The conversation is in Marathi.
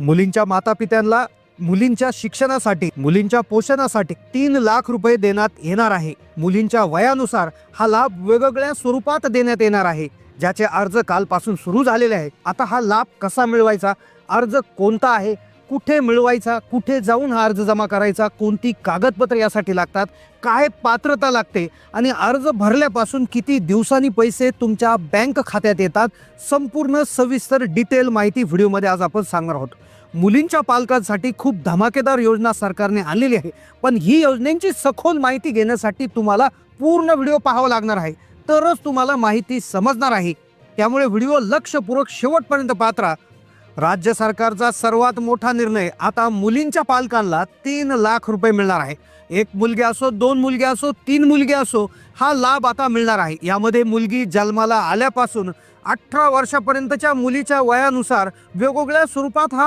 मुलींच्या मातापित्यांना मुलींच्या शिक्षणासाठी, मुलींच्या पोषणासाठी 3 लाख रुपये देण्यात येणार आहे। मुलींच्या वयानुसार हा लाभ वेगवेगळ्या स्वरूपात देण्यात येणार आहे, ज्याचे अर्ज कालपासून सुरू झालेले आहे। आता हा लाभ कसा मिळवायचा, अर्ज कोणता आहे, कुठे मिळवायचा, कुठे जाऊन हा अर्ज जमा करायचा, कोणती कागदपत्रे यासाठी लागतात, काय पात्रता लागते आणि अर्ज भरल्यापासून किती दिवसांनी पैसे तुमच्या बँक खात्यात येतात, संपूर्ण सविस्तर डिटेल माहिती व्हिडिओमध्ये आज आपण सांगणार आहोत। मुलींच्या पालकांसाठी खूप धमाकेदार योजना सरकारने आणलेली आहे, पण ही योजनेची सखोल माहिती घेण्यासाठी तुम्हाला पूर्ण व्हिडिओ पाहावा लागणार आहे, तरच तुम्हाला माहिती समजणार आहे। त्यामुळे व्हिडिओ लक्षपूर्वक शेवटपर्यंत पात्रा। राज्य सरकारचा सर्वात मोठा निर्णय, आता मुलींच्या पालकांना 3 लाख रुपये मिळणार आहे। एक मुलगी असो, 2 मुलगे असो, 3 मुलगे असो, हा लाभ आता मिळणार आहे। यामध्ये मुलगी जन्माला आल्यापासून 18 वर्षापर्यंतच्या मुलीच्या वयानुसार वेगवेगळ्या स्वरूपात हा